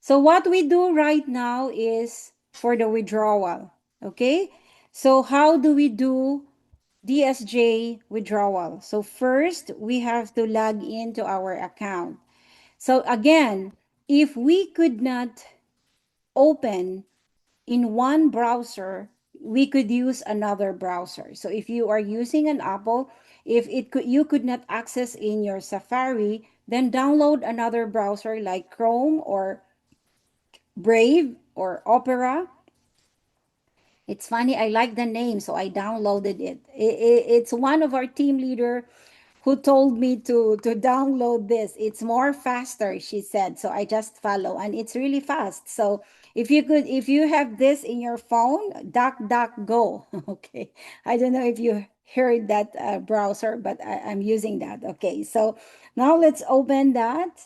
So what we do right now is for the withdrawal. Okay. So how do we do DSJ withdrawal? So first we have to log into our account. So again, if we could not open in one browser, we could use another browser. So if you are using an Apple, if it could you could not access in your Safari, then download another browser like Chrome or Brave or Opera. It's funny, I like the name, so I downloaded it. It's one of our team leader who told me to download this. It's more faster, she said. So I just follow, and it's really fast. So if you have this in your phone, DuckDuckGo. Okay, I don't know if you heard that browser, but I'm using that. Okay, so now let's open that.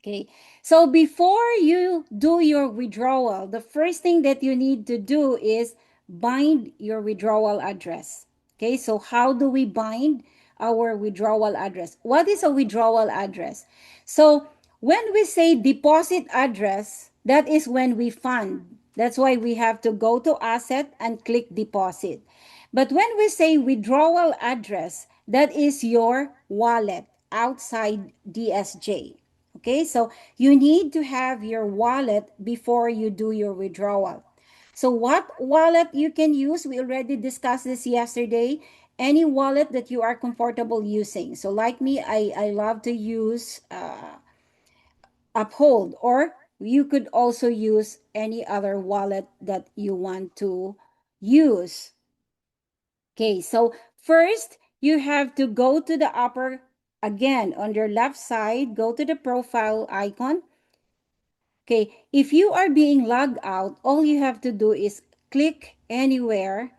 Okay, so before you do your withdrawal, the first thing that you need to do is bind your withdrawal address. Okay, so how do we bind our withdrawal address? What is a withdrawal address? So when we say deposit address, that is when we fund. That's why we have to go to asset and click deposit. But when we say withdrawal address, that is your wallet outside DSJ. Okay, so you need to have your wallet before you do your withdrawal. So what wallet you can use, we already discussed this yesterday. Any wallet that you are comfortable using. So like me, I love to use Uphold, or you could also use any other wallet that you want to use. Okay, so first you have to go to the upper, again, on your left side, go to the profile icon. Okay, if you are being logged out, all you have to do is click anywhere.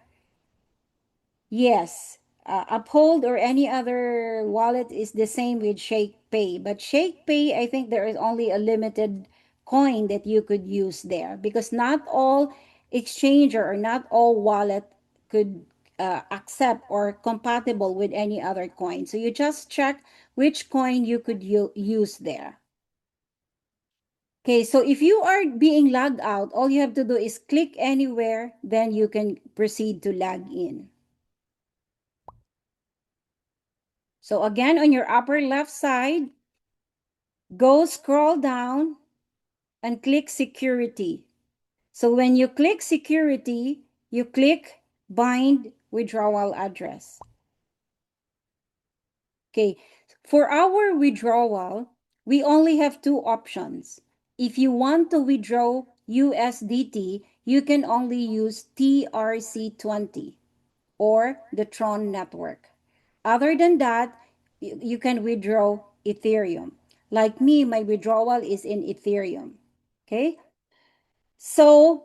Yes, Uphold or any other wallet is the same with ShakePay. But ShakePay, I think there is only a limited coin that you could use there, because not all exchanger or not all wallet could accept or compatible with any other coin. So you just check which coin you could use there. Okay, so if you are being logged out, all you have to do is click anywhere, then you can proceed to log in. So again, on your upper left side, go scroll down and click security. So when you click security, you click bind withdrawal address. Okay, for our withdrawal, we only have two options. If you want to withdraw USDT, you can only use TRC20 or the Tron network. Other than that, you can withdraw Ethereum. Like me, my withdrawal is in Ethereum. Okay, so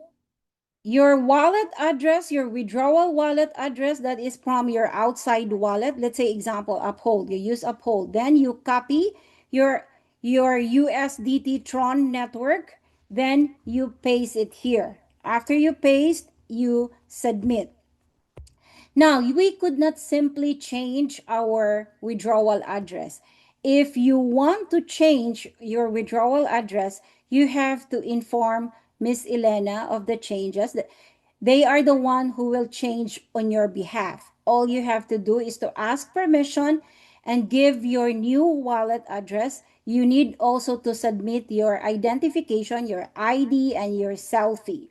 your wallet address, your withdrawal wallet address, that is from your outside wallet. Let's say example, Uphold. You use Uphold. Then you copy your your USDT Tron network. Then you paste it here. After you paste, you submit. Now, we could not simply change our withdrawal address. If you want to change your withdrawal address, you have to inform Miss Elena of the changes. They are the one who will change on your behalf. All you have to do is to ask permission and give your new wallet address. You need also to submit your identification, your ID, and your selfie.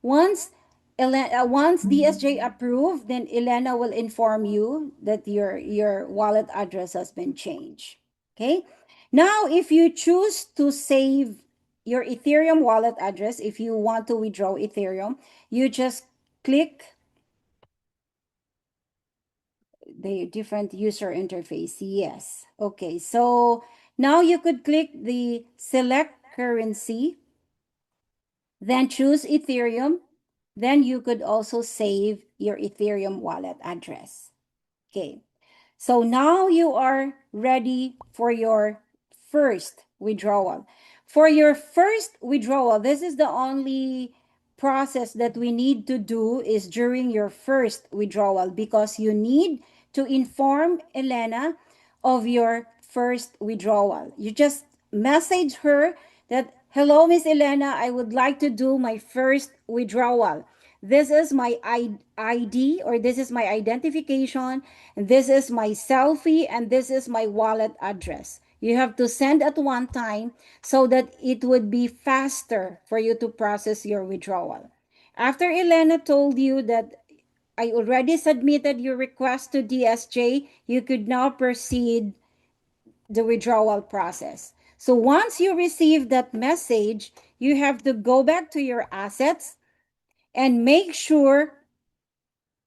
Once once DSJ approved, then Elena will inform you that your wallet address has been changed. Okay. Now, if you choose to save your Ethereum wallet address, if you want to withdraw Ethereum, you just click the different user interface. Yes. Okay. So now you could click the select currency, then choose Ethereum. Then you could also save your Ethereum wallet address. Okay. So now you are ready for your first withdrawal. For your first withdrawal, this is the only process that we need to do is during your first withdrawal, because you need to inform Elena of your first withdrawal. You just message her that hello, Miss Elena, I would like to do my first withdrawal. This is my ID, or this is my identification, and this is my selfie, and this is my wallet address. You have to send at one time so that it would be faster for you to process your withdrawal. After Elena told you that I already submitted your request to DSJ, you could now proceed the withdrawal process. So once you receive that message, you have to go back to your assets and make sure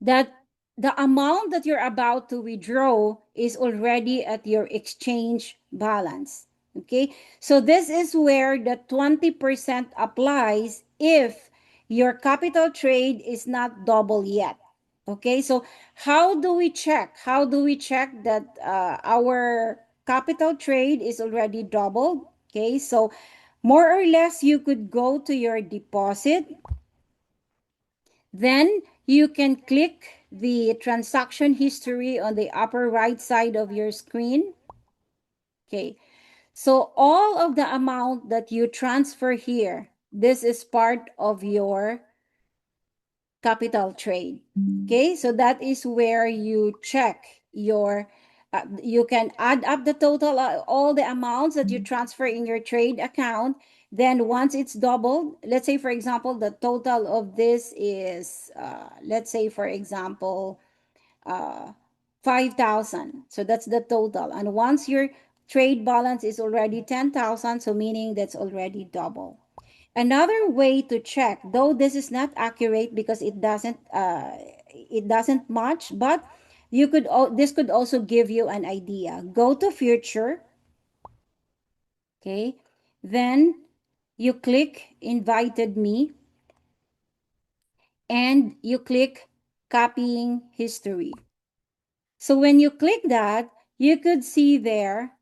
that the amount that you're about to withdraw is already at your exchange balance. Okay, so this is where the 20% applies if your capital trade is not double yet. Okay, so how do we check? How do we check that our capital trade is already doubled? Okay, so more or less you could go to your deposit, then you can click the transaction history on the upper right side of your screen. Okay, so all of the amount that you transfer here, this is part of your capital trade. Okay, so that is where you check your, you can add up the total, all the amounts that you transfer in your trade account. Then once it's doubled, let's say for example, the total of this is, let's say for example, uh, 5,000. So that's the total. And once your trade balance is already 10,000, so meaning that's already double. Another way to check, though this is not accurate because it doesn't match, but you could, this could also give you an idea. Go to future, okay? Then you click invited me and you click copying history. So when you click that, you could see there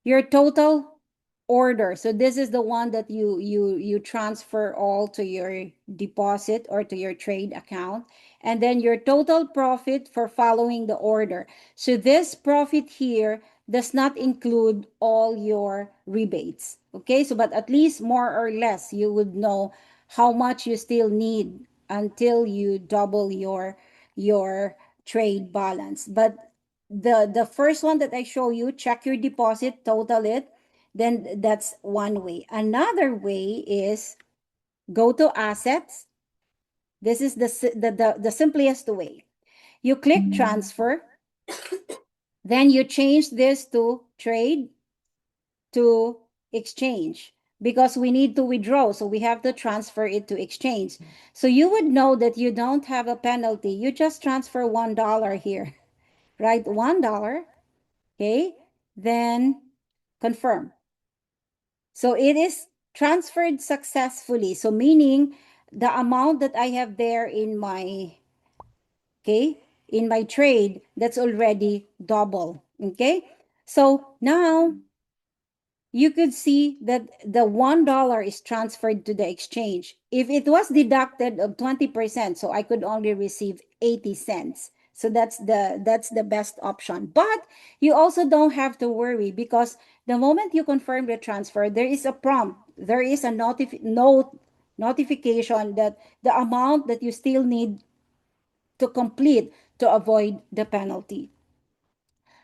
your total order. So this is the one that you transfer all to your deposit or to your trade account, and then your total profit for following the order. So this profit here does not include all your rebates. Okay, so but at least more or less you would know how much you still need until you double your trade balance. But the first one that I show you, check your deposit, total it, then that's one way. Another way is go to assets. This is the simplest way. You click transfer, then you change this to trade to exchange because we need to withdraw, so we have to transfer it to exchange. So you would know that you don't have a penalty. You just transfer $1 here, right? $1. Okay, then confirm. So it is transferred successfully. So meaning the amount that I have there in my, okay, in my trade, that's already double. Okay, so now you could see that the $1 is transferred to the exchange. If it was deducted of 20%, so I could only receive 80 cents. So that's the best option. But you also don't have to worry because the moment you confirm the transfer, there is a prompt. There is a notification that the amount that you still need to complete to avoid the penalty.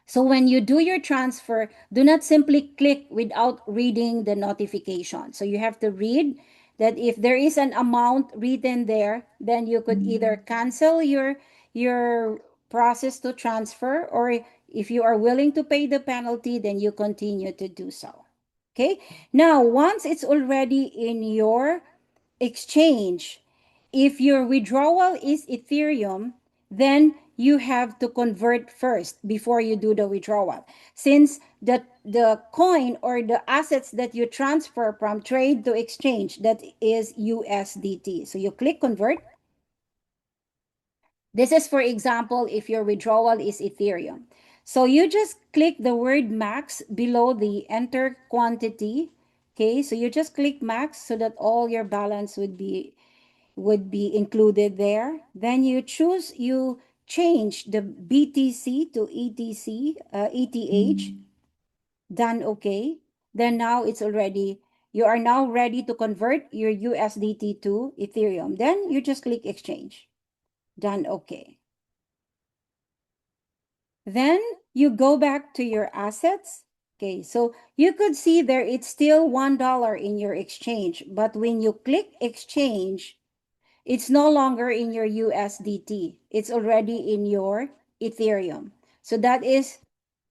So when you do your transfer, do not simply click without reading the notification. So you have to read that if there is an amount written there, then you could either cancel your process to transfer, or if you are willing to pay the penalty, then you continue to do so. Okay? Now, once it's already in your exchange, if your withdrawal is Ethereum, then you have to convert first before you do the withdrawal. Since the coin or the assets that you transfer from trade to exchange, that is USDT. So you click convert. This is, for example, if your withdrawal is Ethereum. So you just click the word max below the enter quantity. Okay, so you just click max so that all your balance would be included there. Then you change the BTC to ETC, ETH, done okay. Then now it's already you are now ready to convert your USDT to Ethereum. Then you just click exchange. Done. Okay. Then you go back to your assets. Okay, so you could see there it's still $1 in your exchange, but when you click exchange, it's no longer in your USDT. It's already in your Ethereum. So that is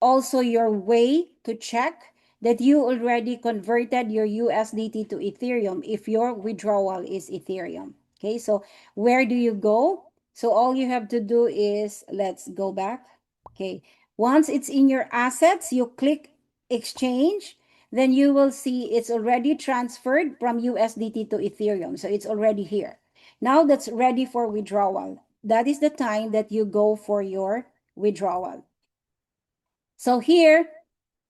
also your way to check that you already converted your USDT to Ethereum if your withdrawal is Ethereum. Okay, so where do you go? So all you have to do is, let's go back. Okay, once it's in your assets, you click exchange, then you will see it's already transferred from USDT to Ethereum. So it's already here. Now that's ready for withdrawal. That is the time that you go for your withdrawal. So here,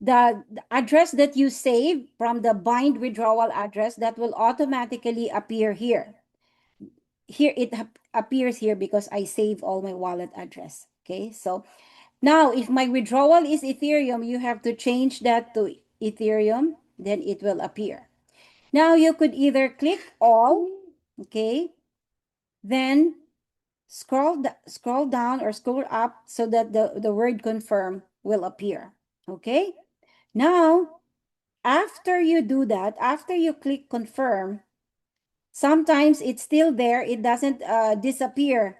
the address that you save from the bind withdrawal address, that will automatically appear here. Here it appears here because I save all my wallet address. Okay, so now if my withdrawal is Ethereum, you have to change that to Ethereum, then it will appear. Now you could either click all, okay, then scroll down or scroll up so that the word confirm will appear. Okay, now after you do that, after you click confirm, sometimes it's still there, it doesn't disappear.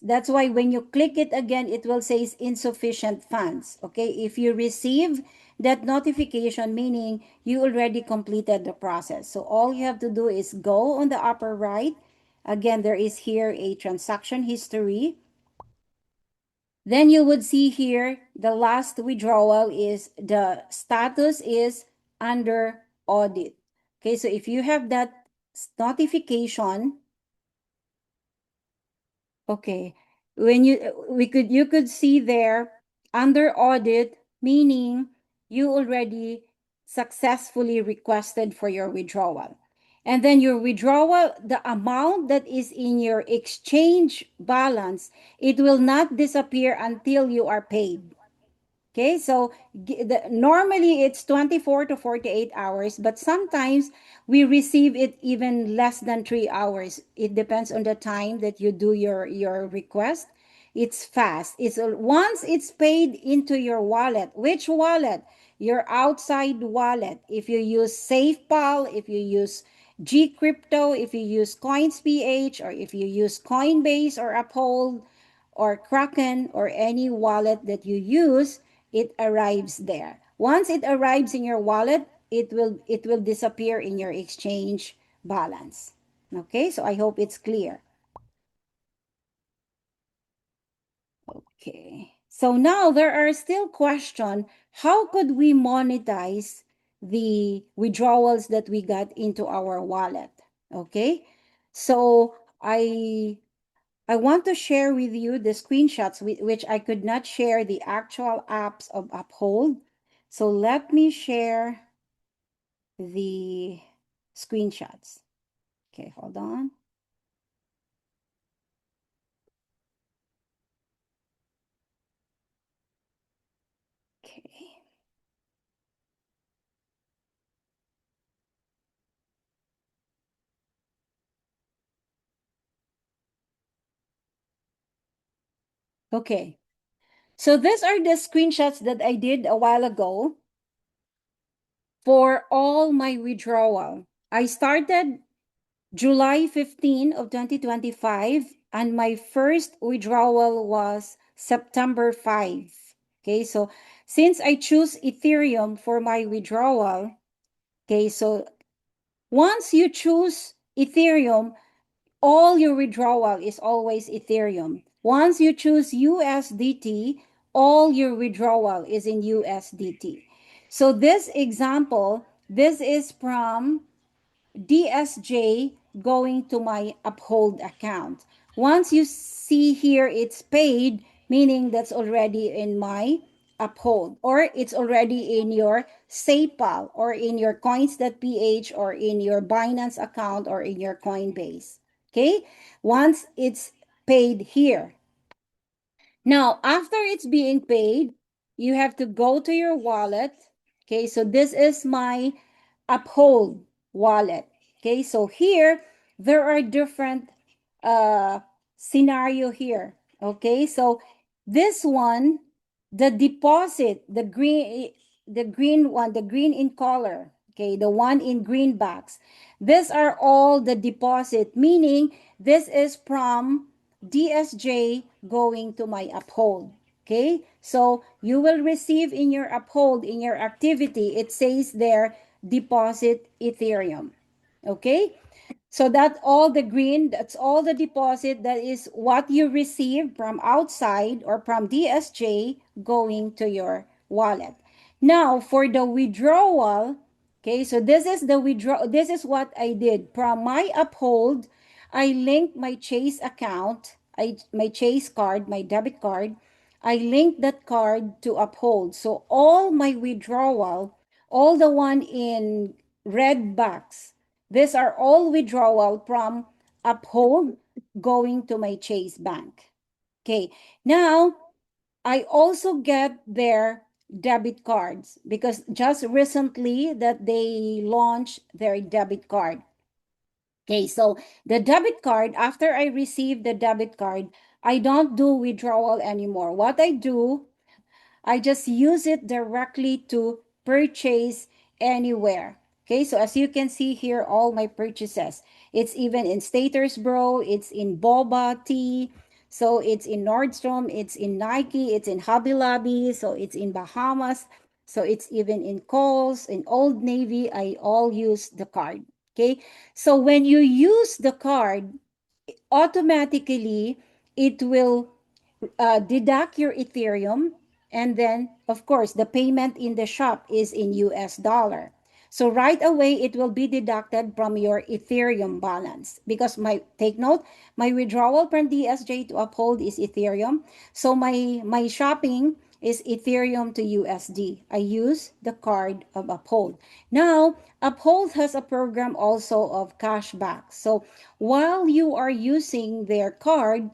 That's why when you click it again, it will say insufficient funds. Okay, if you receive that notification, meaning you already completed the process. So all you have to do is go on the upper right. Again, there is here a transaction history. Then you would see here the last withdrawal is the status is under audit. Okay, so if you have that notification, okay, when you could see there under audit, meaning you already successfully requested for your withdrawal. And then your withdrawal, the amount that is in your exchange balance, it will not disappear until you are paid. Okay, so normally it's 24 to 48 hours, but sometimes we receive it even less than 3 hours. It depends on the time that you do your request. It's fast. It's once it's paid into your wallet. Which wallet? Your outside wallet. If you use SafePal, if you use G Crypto, if you use CoinsPH, or if you use Coinbase or Uphold or Kraken or any wallet that you use, it arrives there. Once it arrives in your wallet, it will disappear in your exchange balance. Okay, so I hope it's clear. Okay, so now there are still questions. How could we monetize the withdrawals that we got into our wallet? Okay, so I want to share with you the screenshots which I could not share the actual apps of Uphold. So let me share the screenshots. Okay, hold on. Okay. Okay. So these are the screenshots that I did a while ago for all my withdrawal. I started July 15 of 2025 and my first withdrawal was September 5. Okay, so since I choose Ethereum for my withdrawal, okay, so once you choose Ethereum, all your withdrawal is always Ethereum. Once you choose USDT, all your withdrawal is in USDT. So this example, this is from DSJ going to my Uphold account. Once you see here it's paid, meaning that's already in my Uphold, or it's already in your SayPal or in your coins.ph or in your Binance account or in your Coinbase. Okay? Once it's paid here. Now, after it's being paid, you have to go to your wallet. Okay, so this is my Uphold. wallet. Okay, so here there are different uh, scenario here. Okay, so this one, the deposit, the green one, the green in color. Okay, the one in green box. These are all the deposit, meaning this is from DSJ going to my Uphold. Okay, so you will receive in your Uphold, in your activity, it says there deposit Ethereum. Okay, so that all the green, that's all the deposit, that is what you receive from outside or from DSJ going to your wallet. Now for the withdrawal, okay, so this is the withdraw, this is what I did. From my Uphold, I linked my Chase account, my Chase card, my debit card. I linked that card to Uphold. So all my withdrawal, all the one in red box, these are all withdrawal from Uphold going to my Chase Bank. Okay, now I also get their debit cards because just recently that they launched their debit card. Okay, so the debit card, after I receive the debit card, I don't do withdrawal anymore. What I do, I just use it directly to purchase anywhere. Okay, so as you can see here, all my purchases. It's even in Status Bro, it's in Boba Tea, so it's in Nordstrom, it's in Nike, it's in Hobby Lobby, so it's in Bahamas, so it's even in Kohl's, in Old Navy. I all use the card. Okay, so when you use the card, automatically it will deduct your Ethereum. And then, of course, the payment in the shop is in US dollar. So right away, it will be deducted from your Ethereum balance because take note, my withdrawal from DSJ to Uphold is Ethereum. So my shopping is Ethereum to USD. I use the card of Uphold. Now, Uphold has a program also of cashback. So while you are using their card,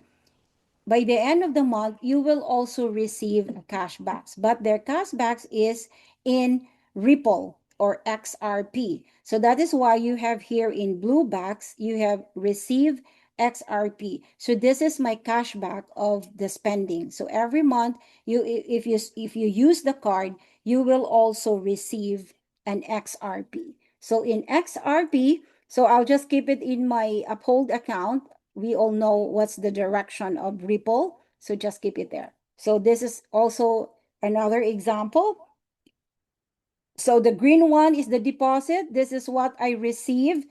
by the end of the month, you will also receive cashbacks, but their cashbacks is in Ripple or XRP. So that is why you have here in blue box, you have receive XRP. So this is my cashback of the spending. So every month, if you use the card, you will also receive an XRP. So in XRP, so I'll just keep it in my Uphold account. We all know what's the direction of Ripple, so just keep it there. So this is also another example. So the green one is the deposit. This is what I received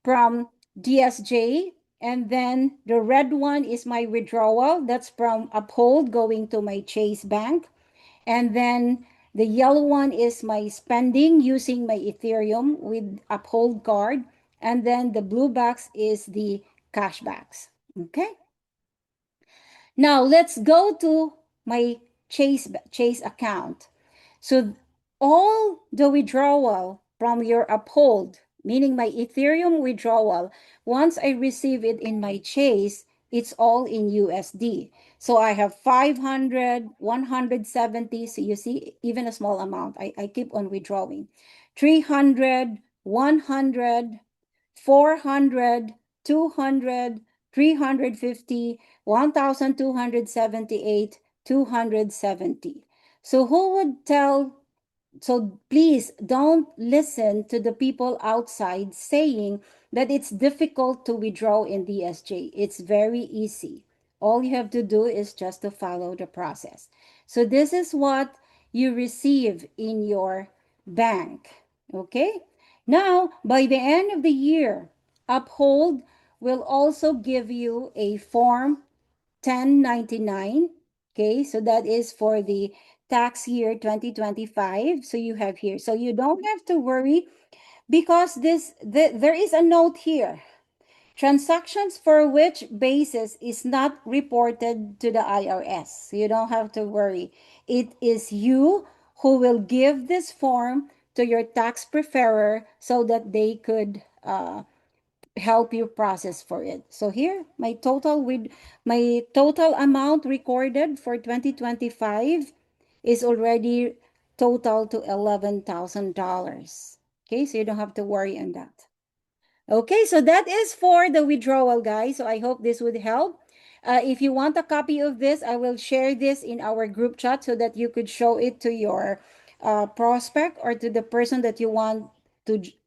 from DSJ. And then the red one is my withdrawal. That's from Uphold going to my Chase Bank. And then the yellow one is my spending using my Ethereum with Uphold card. And then the blue box is the cashbacks. Okay. Now let's go to my Chase account. So all the withdrawal from your Uphold, meaning my Ethereum withdrawal, once I receive it in my Chase, it's all in USD. So I have 500, 170. So you see, even a small amount, I keep on withdrawing. 300, 100, 400, 200, 350, 1,278, 270. So who would tell, so please don't listen to the people outside saying that it's difficult to withdraw in DSJ. It's very easy. All you have to do is just to follow the process. So this is what you receive in your bank. Okay? Now, by the end of the year, Uphold will also give you a form 1099. Okay, so that is for the tax year 2025. So you have here. So you don't have to worry because there is a note here. Transactions for which basis is not reported to the IRS. So you don't have to worry. It is you who will give this form to your tax preparer so that they could help you process for it. So here, my total amount recorded for 2025 is already total to $11,000. Okay, so you don't have to worry on that. Okay, so that is for the withdrawal, guys. So I hope this would help. If you want a copy of this, I will share this in our group chat so that you could show it to your prospect or to the person that you want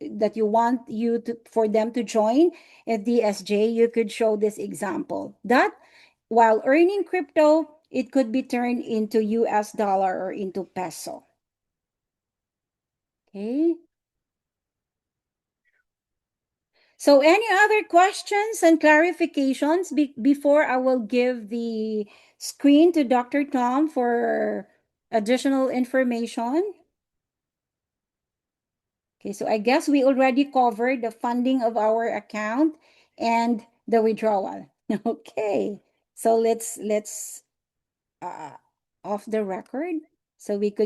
that you want you to for them to join at DSJ. You could show this example that while earning crypto, it could be turned into US dollar or into peso. Okay. So, any other questions and clarifications before I will give the screen to Dr. Tom for additional information? Okay, so I guess we already covered the funding of our account and the withdrawal. Okay, so let's uh, off the record so we could